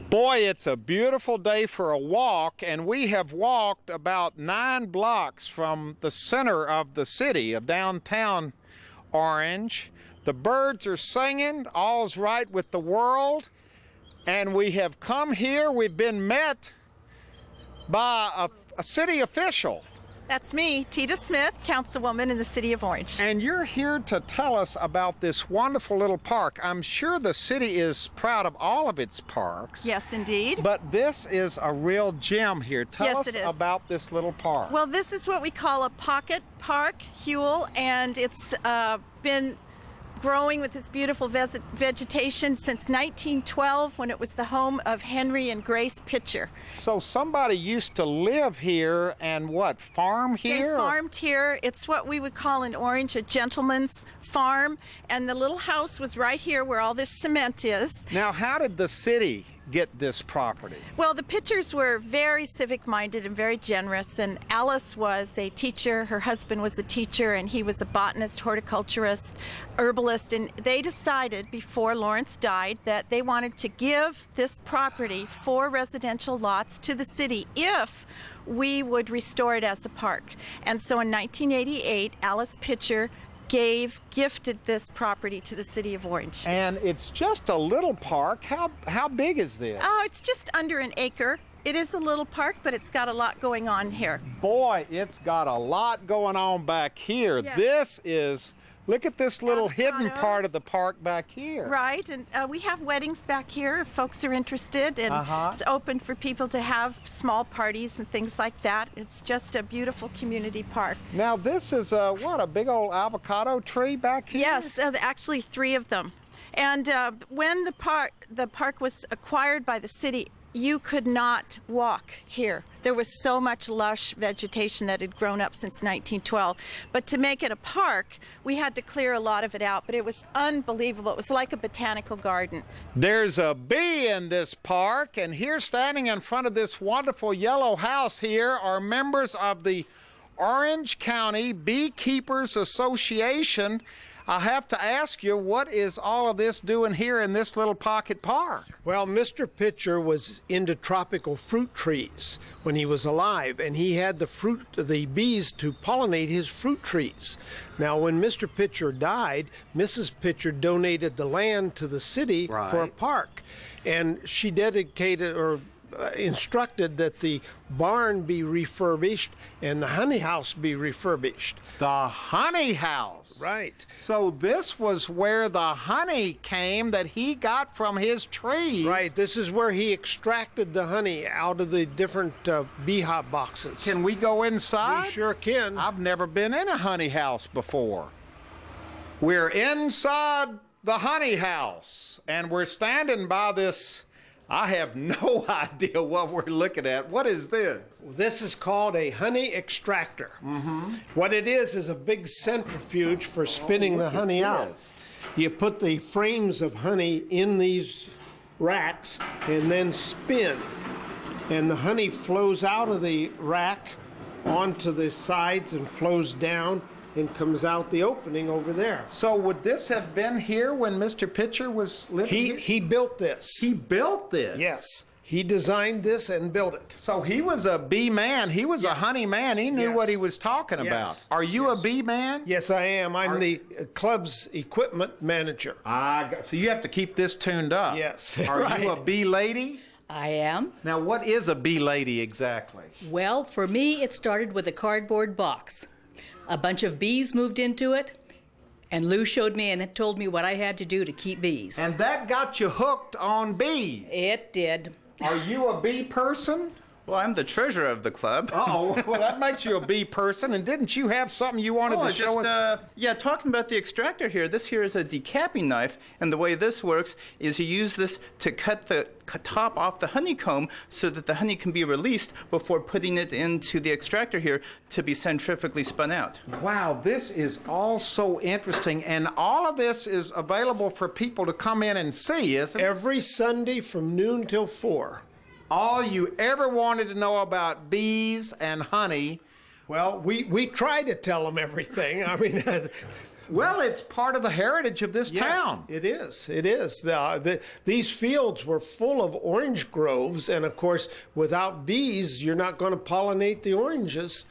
S3: Boy, it's a beautiful day for a walk, and we have walked about 9 blocks from the center of the city of downtown Orange. The birds are singing, all's right with the world, and we have come here. We've been met by a city official.
S19: That's me, Tita Smith, councilwoman in the city of Orange.
S3: And you're here to tell us about this wonderful little park. I'm sure the city is proud of all of its parks.
S19: Yes, indeed.
S3: But this is a real gem here. Tell us about this little park.
S19: Well, this is what we call a pocket park, Huell, and it's been growing with this beautiful vegetation since 1912, when it was the home of Henry and Grace Pitcher.
S3: So somebody used to live here and what, farm here?
S19: They farmed here. It's what we would call in Orange a gentleman's farm, and the little house was right here where all this cement is.
S3: Now, how did the city get this property?
S19: Well, the Pitchers were very civic-minded and very generous, and Alice was a teacher, her husband was a teacher, and he was a botanist, horticulturist, herbalist, and they decided before Lawrence died that they wanted to give this property 4 residential lots to the city if we would restore it as a park. And so in 1988, Alice Pitcher gifted this property to the city of Orange.
S3: And it's just a little park. How big is this?
S19: Oh, it's just under an acre. It is a little park, but it's got a lot going on here.
S3: Boy, it's got a lot going on back here.
S19: Yes.
S3: This is, look at this little hidden part of the park back here.
S19: Right, and we have weddings back here if folks are interested, and it's open for people to have small parties and things like that. It's just a beautiful community park.
S3: Now this is what, a big old avocado tree back here?
S19: Yes, actually 3 of them. And when the park was acquired by the city, you could not walk here. There was so much lush vegetation that had grown up since 1912. But to make it a park, we had to clear a lot of it out, but it was unbelievable. It was like a botanical garden.
S3: There's a bee in this park, and here standing in front of this wonderful yellow house here are members of the Orange County Beekeepers Association. I have to ask you, what is all of this doing here in this little pocket park?
S20: Well, Mr. Pitcher was into tropical fruit trees when he was alive, and he had the bees to pollinate his fruit trees. Now, when Mr. Pitcher died, Mrs. Pitcher donated the land to the city for a park, and she dedicated or instructed that the barn be refurbished and the honey house be refurbished.
S3: The honey house?
S20: Right.
S3: So this was where the honey came that he got from his trees.
S20: Right. This is where he extracted the honey out of the different beehive boxes.
S3: Can we go inside?
S20: We sure can.
S3: I've never been in a honey house before. We're inside the honey house, and we're standing by this. I have no idea what we're looking at. What is this?
S20: This is called a honey extractor. What it is a big centrifuge for spinning the honey out. You put the frames of honey in these racks and then spin. And the honey flows out of the rack onto the sides and flows down and comes out the opening over there.
S3: So would this have been here when Mr. Pitcher was living here?
S20: He built this.
S3: He built this?
S20: Yes. He designed this and built it.
S3: So he was a bee man. He was a honey man. He knew what he was talking about. Are you a bee man?
S20: Yes, I am. I'm the club's equipment manager.
S3: So you have to keep this tuned up.
S20: Yes.
S3: Are you a bee lady?
S21: I am.
S3: Now, what is a bee lady exactly?
S21: Well, for me, it started with a cardboard box. A bunch of bees moved into it, and Lou showed me and told me what I had to do to keep bees.
S3: And that got you hooked on bees?
S21: It did.
S3: Are you a bee person?
S1: Well, I'm the treasurer of the club.
S3: Oh, well, that makes you a bee person. And didn't you have something you wanted to show us?
S1: Yeah, talking about the extractor here. This here is a decapping knife, and the way this works is you use this to cut the top off the honeycomb so that the honey can be released before putting it into the extractor here to be centrifugally spun out.
S3: Wow, this is all so interesting, and all of this is available for people to come in and see, isn't it?
S20: Every Sunday from noon till 4.
S3: All you ever wanted to know about bees and honey.
S20: Well, we try to tell them everything. I mean,
S3: well, it's part of the heritage of this town.
S20: It is. It is. These fields were full of orange groves, and of course, without bees, you're not going to pollinate the oranges.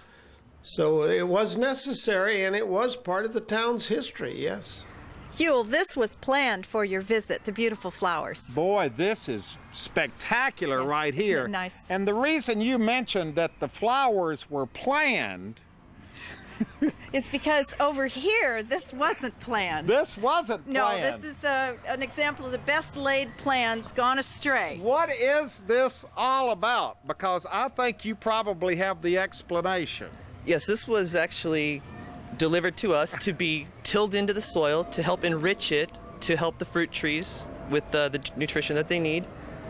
S20: So it was necessary, and it was part of the town's history, yes.
S19: Huell, this was planned for your visit, the beautiful flowers.
S3: Boy, this is spectacular right here.
S19: Isn't it nice?
S3: And the reason you mentioned that the flowers were planned
S19: is because over here, this wasn't planned.
S3: This wasn't planned.
S19: No, this is an example of the best laid plans gone astray.
S3: What is this all about? Because I think you probably have the explanation.
S22: Yes, this was actually delivered to us to be tilled into the soil to help enrich it, to help the fruit trees with the nutrition that they need.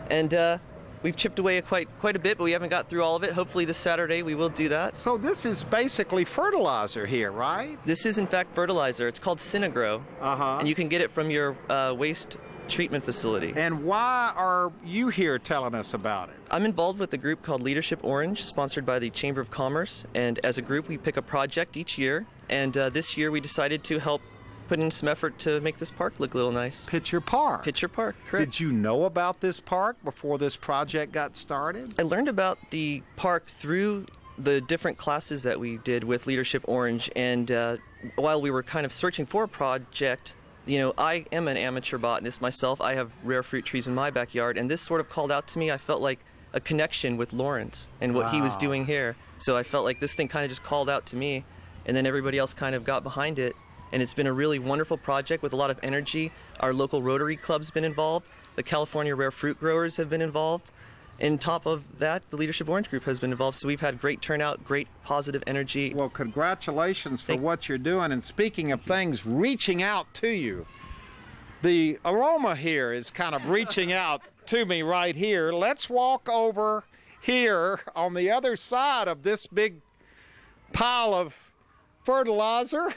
S22: And we've chipped away quite a bit, but we haven't got through all of it. Hopefully this Saturday we will do that.
S3: So this is basically fertilizer here, right?
S22: This is in fact fertilizer. It's called Synagro. And you can get it from your waste treatment facility.
S3: And why are you here telling us about it?
S22: I'm involved with a group called Leadership Orange, sponsored by the Chamber of Commerce. And as a group, we pick a project each year. And this year we decided to help put in some effort to make this park look a little nice.
S3: Pitcher Park.
S22: Pitcher Park, correct.
S3: Did you know about this park before this project got started?
S22: I learned about the park through the different classes that we did with Leadership Orange. And while we were kind of searching for a project, you know, I am an amateur botanist myself. I have rare fruit trees in my backyard, and this sort of called out to me. I felt like a connection with Lawrence and what he was doing here. So I felt like this thing kind of just called out to me, and then everybody else kind of got behind it. And it's been a really wonderful project with a lot of energy. Our local Rotary Club's been involved. The California Rare Fruit Growers have been involved. And top of that, the Leadership Orange Group has been involved. So we've had great turnout, great positive energy.
S3: Well, congratulations for what you're doing. And speaking of things reaching out to you, the aroma here is kind of reaching out to me right here. Let's walk over here on the other side of this big pile of fertilizer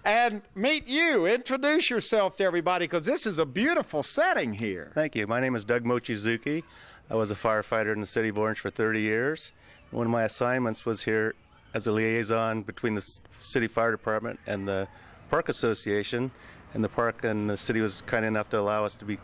S3: and meet you. Introduce yourself to everybody, because this is a beautiful setting here.
S23: Thank you. My name is Doug Mochizuki. I was a firefighter in the city of Orange for 30 years. One of my assignments was here as a liaison between the city fire department and the park association. And the park and the city was kind enough to allow us to be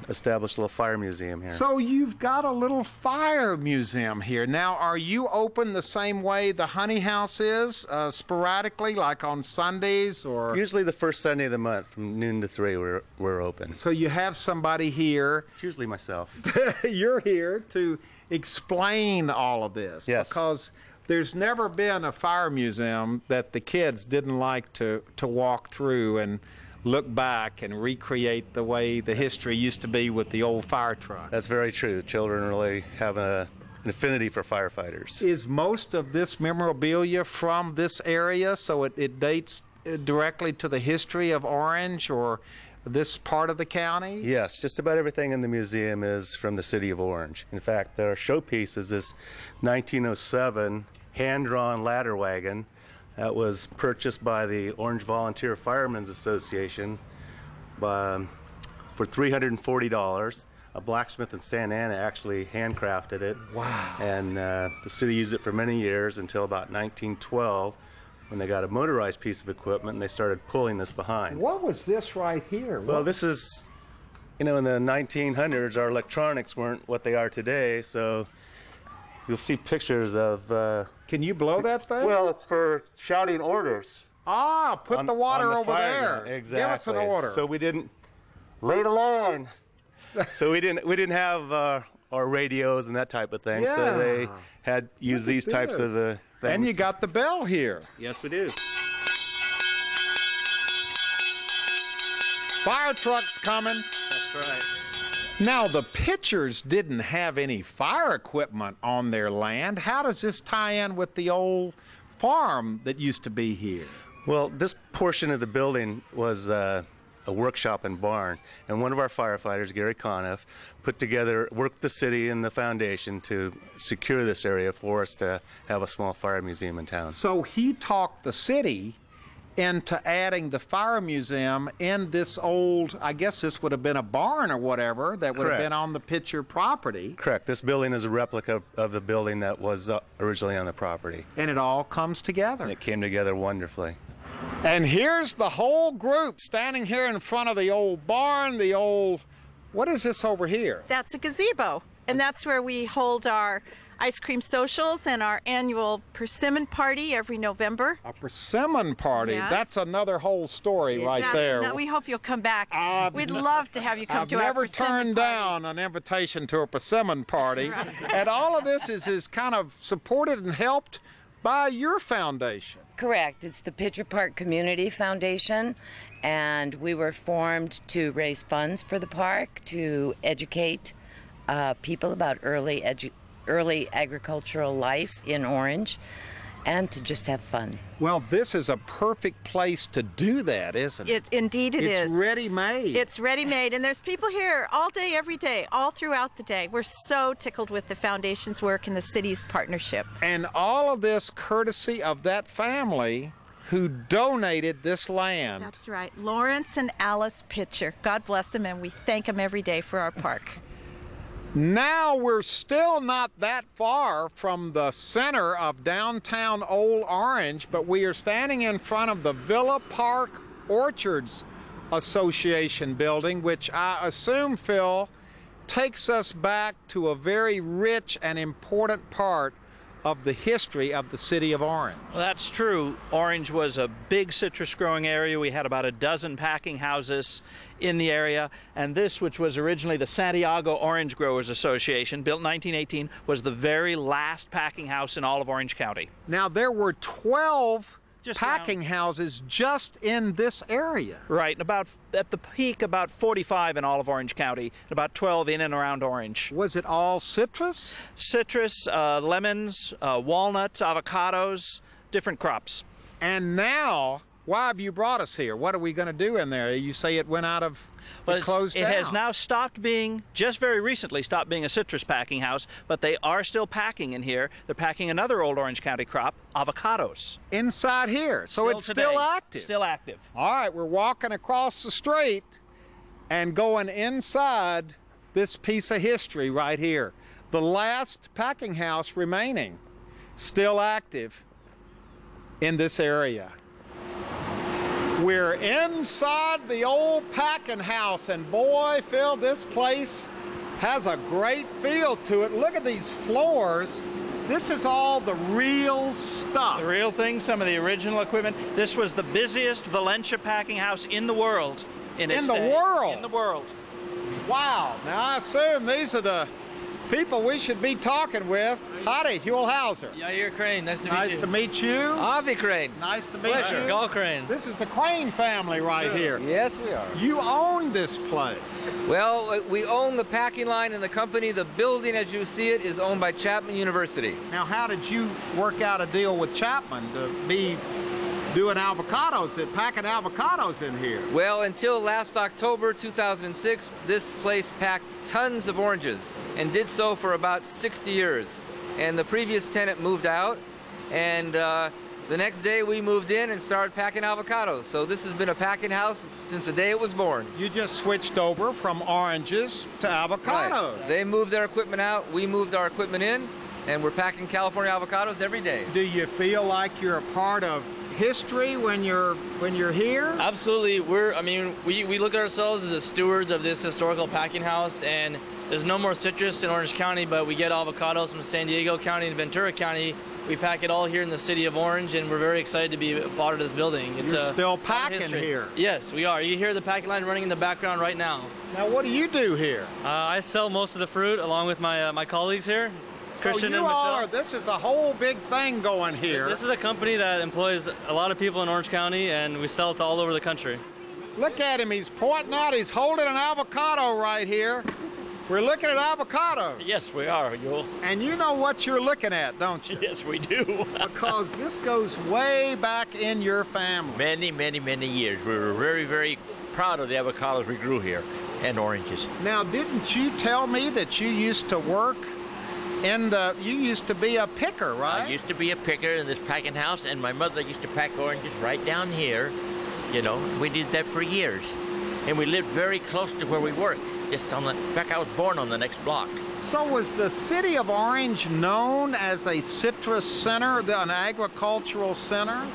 S23: established a little fire museum here.
S3: So you've got a little fire museum here. Now, are you open the same way the Honey House is, sporadically, like on Sundays, or?
S23: Usually the first Sunday of the month from noon to 3 we're open.
S3: So you have somebody here.
S23: It's usually myself.
S3: You're here to explain all of this.
S23: Yes.
S3: Because there's never been a fire museum that the kids didn't like to walk through and look back and recreate the way the history used to be with the old fire truck.
S23: That's very true. The children really have an affinity for firefighters.
S3: Is most of this memorabilia from this area, so it dates directly to the history of Orange or this part of the county?
S23: Yes, just about everything in the museum is from the city of Orange. In fact, our showpiece is this 1907 hand-drawn ladder wagon that was purchased by the Orange Volunteer Firemen's Association for $340. A blacksmith in Santa Ana actually handcrafted it.
S3: Wow.
S23: And the city used it for many years until about 1912, when they got a motorized piece of equipment and they started pulling this behind.
S3: What was this right here?
S23: Well, this is, you know, in the 1900s, our electronics weren't what they are today, so you'll see pictures of...
S3: Can you blow that thing?
S23: Well, it's for shouting orders.
S3: Ah, put the water over there.
S23: Exactly.
S3: Give us an order.
S23: So we didn't lay the line. So we didn't have our radios and that type of thing.
S3: Yeah.
S23: So they had used these types of things.
S3: And you got the bell here.
S23: Yes, we do.
S3: Fire trucks coming.
S23: That's right.
S3: Now, the Pitchers didn't have any fire equipment on their land. How does this tie in with the old farm that used to be here?
S23: Well, this portion of the building was a workshop and barn, and one of our firefighters, Gary Conniff, worked the city and the foundation to secure this area for us to have a small fire museum in town.
S3: So he talked the city into adding the fire museum in this old, I guess this would have been a barn or whatever, that would have been on the Pitcher property.
S23: Correct. This building is a replica of the building that was originally on the property.
S3: And it all comes together.
S23: And it came together wonderfully.
S3: And here's the whole group standing here in front of the old barn, the old, what is this over here?
S19: That's a gazebo, and that's where we hold our ice cream socials and our annual persimmon party every November.
S3: A persimmon party?
S19: Yes.
S3: That's another whole story there.
S19: No, we hope you'll come back. We'd love to have you come to our
S3: I've never
S19: persimmon
S3: turned
S19: party.
S3: down an invitation to a persimmon party.
S19: Right.
S3: And all of this is kind of supported and helped by your foundation.
S5: Correct. It's the Pitcher Park Community Foundation, and we were formed to raise funds for the park, to educate people about early agricultural life in Orange, and to just have fun.
S3: Well, this is a perfect place to do that, isn't it?
S19: Indeed it is.
S3: It's ready-made.
S19: It's ready-made, and there's people here all day, every day, all throughout the day. We're so tickled with the foundation's work and the city's partnership.
S3: And all of this courtesy of that family who donated this land.
S19: That's right. Lawrence and Alice Pitcher. God bless them, and we thank them every day for our park.
S3: Now we're still not that far from the center of downtown Old Orange, but we are standing in front of the Villa Park Orchards Association building, which I assume, Phil, takes us back to a very rich and important part of the history of the city of Orange.
S4: Well, that's true. Orange was a big citrus growing area. We had about a dozen packing houses in the area, and this, which was originally the Santiago Orange Growers Association, built in 1918, was the very last packing house in all of Orange County.
S3: Now, there were 12 packing houses just in this area.
S4: Right, and at the peak, about 45 in all of Orange County, about 12 in and around Orange.
S3: Was it all citrus?
S4: Citrus, lemons, walnuts, avocados, different crops.
S3: And now, why have you brought us here? What are we going to do in there? You say it went out of, closed down.
S4: It has now stopped being, just very recently stopped being a citrus packing house, but they are still packing in here. They're packing another old Orange County crop, avocados.
S3: Inside here, so it's still active.
S4: Still active.
S3: All right, we're walking across the street and going inside this piece of history right here. The last packing house remaining, still active in this area. We're inside the old packing house, and boy, Phil, this place has a great feel to it. Look at these floors. This is all the real stuff.
S4: The real thing, some of the original equipment. This was the busiest Valencia packing house in the world in its day.
S3: world?
S4: In the world.
S3: Wow. Now, I assume these are the people we should be talking with. Howdy, Huell Hauser.
S6: Yair Crane, nice to meet you.
S3: Nice to meet you.
S6: Avi Crane.
S3: Nice to meet
S6: Pleasure.
S3: you.
S6: Gall Crane.
S3: This is the Crane family right here.
S6: Yes, we are.
S3: You own this place.
S6: Well, we own the packing line and the company. The building, as you see it, is owned by Chapman University.
S3: Now, how did you work out a deal with Chapman to be doing avocados, packing avocados in here?
S6: Well, until last October 2006, this place packed tons of oranges and did so for about 60 years. And the previous tenant moved out, and the next day we moved in and started packing avocados. So this has been a packing house since the day it was born.
S3: You just switched over from oranges to avocados.
S6: Right. They moved their equipment out, we moved our equipment in, and we're packing California avocados every day.
S3: Do you feel like you're a part of history when you're here?
S6: Absolutely. We look at ourselves as the stewards of this historical packing house, and there's no more citrus in Orange County, but we get avocados from San Diego County and Ventura County. We pack it all here in the city of Orange, and we're very excited to be a part of this building.
S3: You're still packing here?
S6: Yes, we are. You hear the packing line running in the background right now.
S3: Now, what do you do here?
S6: I sell most of the fruit along with my colleagues here. Christian and Michelle.
S3: This is a whole big thing going here.
S6: This is a company that employs a lot of people in Orange County, and we sell it to all over the country.
S3: Look at him, he's pointing out, he's holding an avocado right here. We're looking at avocado.
S7: Yes, we are, Huell.
S3: And you know what you're looking at, don't you?
S7: Yes, we do.
S3: Because this goes way back in your family.
S7: Many, many, many years. We were very, very proud of the avocados we grew here and oranges.
S3: Now, didn't you tell me that you used to work you used to be a picker, right?
S7: I used to be a picker in this packing house, and my mother used to pack oranges right down here. You know, we did that for years. And we lived very close to where we worked. Just on the, in fact, I was born on the next block.
S3: So was the city of Orange known as a citrus center, an agricultural center?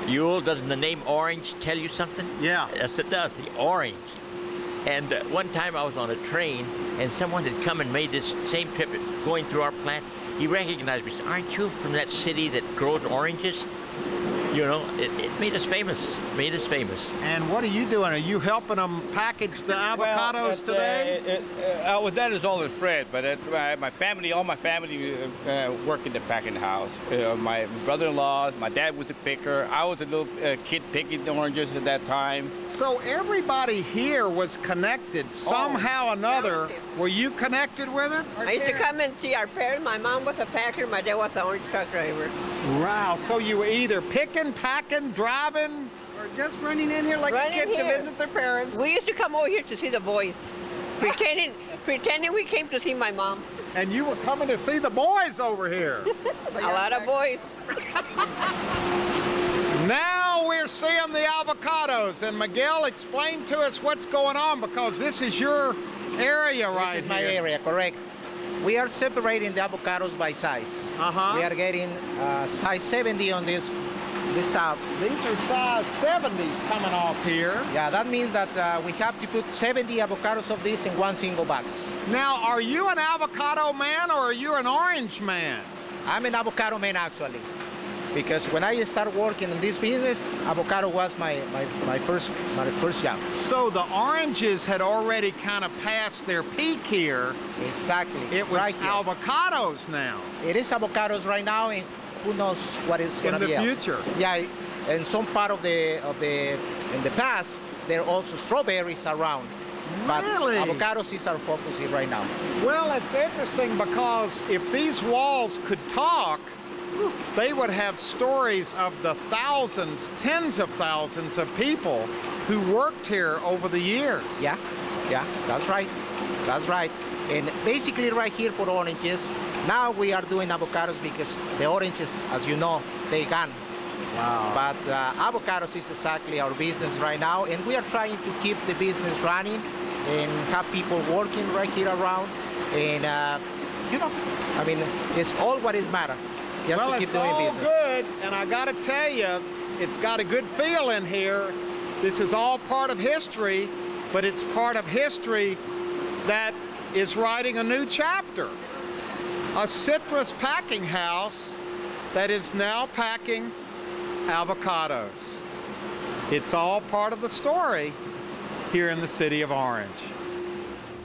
S7: Huell, doesn't the name Orange tell you something?
S3: Yeah.
S7: Yes, it does, the orange. And one time I was on a train, and someone had come and made this same trip going through our plant. He recognized me. He said, "Aren't you from that city that grows oranges?" You know, it made us famous. Made us famous.
S3: And what are you doing? Are you helping them package the avocados today?
S8: Well, that is all his friend, but my family, all my family work in the packing house. My brother-in-law, my dad was a picker. I was a little kid picking the oranges at that time.
S3: So everybody here was connected somehow or another. Were you connected with it?
S9: I used to come and see our parents. My mom was a packer. My dad was an orange truck driver.
S3: Wow. So you were either picking, packing, driving,
S24: or just running in here like a kid to visit their parents.
S9: We used to come over here to see the boys, pretending we came to see my mom.
S3: And you were coming to see the boys over here.
S9: A lot of boys.
S3: Now we're seeing the avocados. And Miguel, explain to us what's going on, because this is your area right here.
S25: This is my area, correct. We are separating the avocados by size. We are getting size 70 on this top.
S3: These are size 70s coming off here.
S25: Yeah, that means that we have to put 70 avocados of this in one single box.
S3: Now, are you an avocado man or are you an orange man?
S25: I'm an avocado man, actually. Because when I started working in this business, avocado was my first job.
S3: So the oranges had already kind of passed their peak here.
S25: Exactly.
S3: It was right avocados now.
S25: It is avocados right now, and who knows what it's going to be
S3: in the future.
S25: Yeah, and some part in the past, there are also strawberries around.
S3: Really?
S25: But avocados is our focus here right now.
S3: Well, it's interesting because if these walls could talk, they would have stories of the thousands, tens of thousands of people who worked here over the years.
S25: Yeah, that's right. That's right. And basically right here for oranges, now we are doing avocados because the oranges, as you know, they gone.
S3: Wow.
S25: But avocados is exactly our business right now, and we are trying to keep the business running and have people working right here around. And, you know, I mean, it's all what it matters. Just
S3: well,
S25: to keep
S3: it's
S25: doing
S3: all
S25: business.
S3: good, and I got to tell you, it's got a good feel in here. This is all part of history, but it's part of history that is writing a new chapter. A citrus packing house that is now packing avocados. It's all part of the story here in the city of Orange.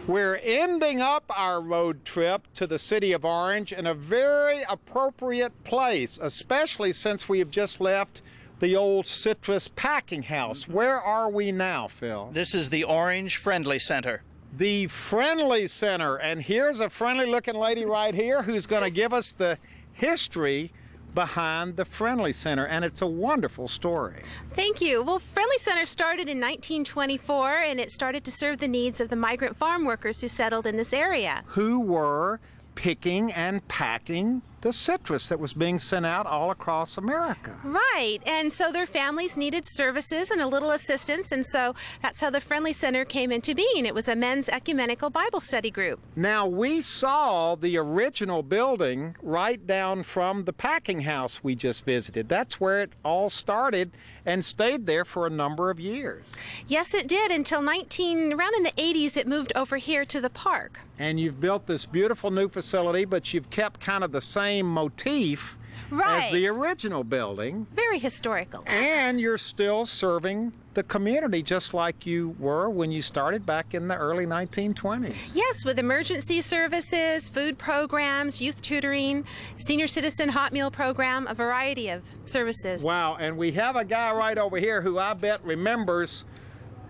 S3: We're ending up our road trip to the city of Orange in a very appropriate place, especially since we have just left the old citrus packing house. Where are we now, Phil?
S4: This is the Orange Friendly Center.
S3: The Friendly Center, and here's a friendly-looking lady right here who's going to give us the history behind the Friendly Center, and it's a wonderful story.
S26: Thank you. Well, Friendly Center started in 1924, and it started to serve the needs of the migrant farm workers who settled in this area.
S3: Who were picking and packing the citrus that was being sent out all across America.
S26: Right, and so their families needed services and a little assistance, and so that's how the Friendly Center came into being. It was a men's ecumenical Bible study group.
S3: Now, we saw the original building right down from the packing house we just visited. That's where it all started and stayed there for a number of years.
S26: Yes, it did, until around in the 80s, it moved over here to the park.
S3: And you've built this beautiful new facility, but you've kept kind of the same motif as the original building.
S26: Very historical.
S3: And you're still serving the community just like you were when you started back in the early 1920s.
S26: Yes, with emergency services, food programs, youth tutoring, senior citizen hot meal program, a variety of services.
S3: Wow, and we have a guy right over here who I bet remembers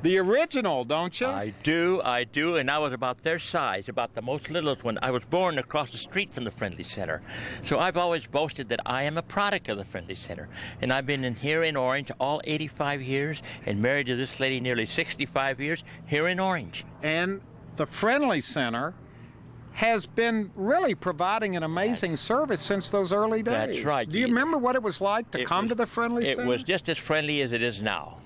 S3: the original, don't you?
S7: I do, and I was about their size, about the most littlest one. I was born across the street from the Friendly Center. So I've always boasted that I am a product of the Friendly Center. And I've been here in Orange all 85 years and married to this lady nearly 65 years here in Orange.
S3: And the Friendly Center has been really providing an amazing service since those early days.
S7: That's right.
S3: Do you remember what it was like to come to the Friendly Center?
S7: It was just as friendly as it is now.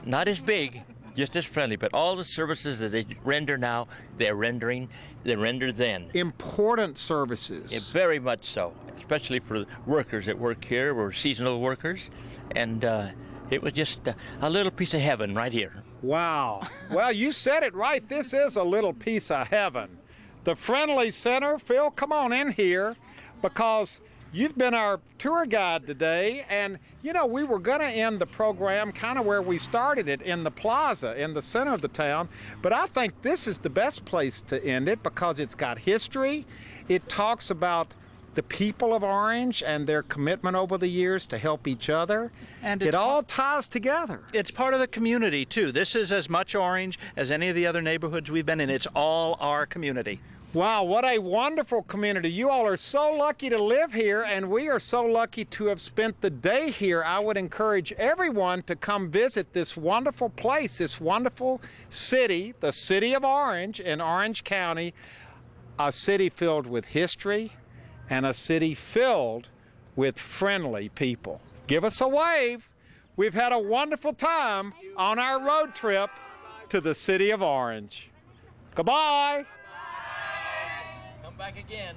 S7: Not as big, just as friendly, but all the services that they render now, they rendered then.
S3: Important services.
S7: Yeah, very much so, especially for workers that work here, we're seasonal workers, and it was just a little piece of heaven right here.
S3: Wow. Well, you said it right. This is a little piece of heaven. The Friendly Center. Phil, come on in here, because you've been our tour guide today, and you know, we were going to end the program kind of where we started it, in the plaza, in the center of the town, but I think this is the best place to end it because it's got history. It talks about the people of Orange and their commitment over the years to help each other. And it all ties together.
S4: It's part of the community, too. This is as much Orange as any of the other neighborhoods we've been in. It's all our community.
S3: Wow, what a wonderful community. You all are so lucky to live here, and we are so lucky to have spent the day here. I would encourage everyone to come visit this wonderful place, this wonderful city, the city of Orange in Orange County, a city filled with history and a city filled with friendly people. Give us a wave. We've had a wonderful time on our road trip to the city of Orange. Goodbye.
S7: Come back again.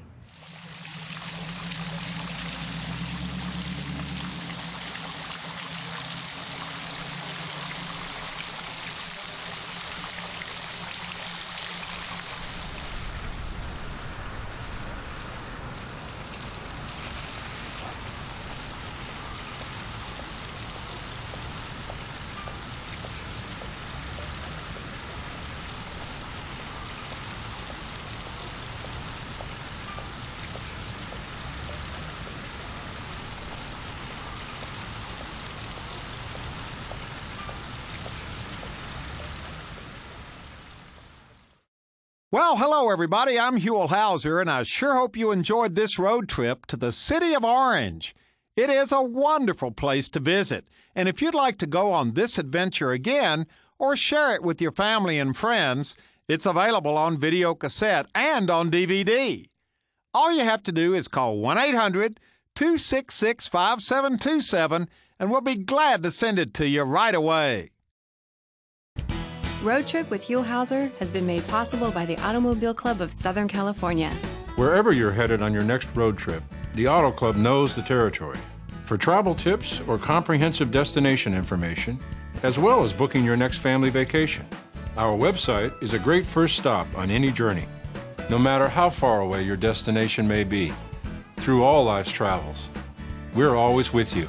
S3: Well, hello everybody, I'm Huell Hauser, and I sure hope you enjoyed this road trip to the city of Orange. It is a wonderful place to visit, and if you'd like to go on this adventure again, or share it with your family and friends, it's available on video cassette and on DVD. All you have to do is call 1-800-266-5727, and we'll be glad to send it to you right away.
S2: Road Trip with Huell Hauser has been made possible by the Automobile Club of Southern California.
S10: Wherever you're headed on your next road trip, the Auto Club knows the territory. For travel tips or comprehensive destination information, as well as booking your next family vacation, our website is a great first stop on any journey, no matter how far away your destination may be. Through all life's travels, we're always with you.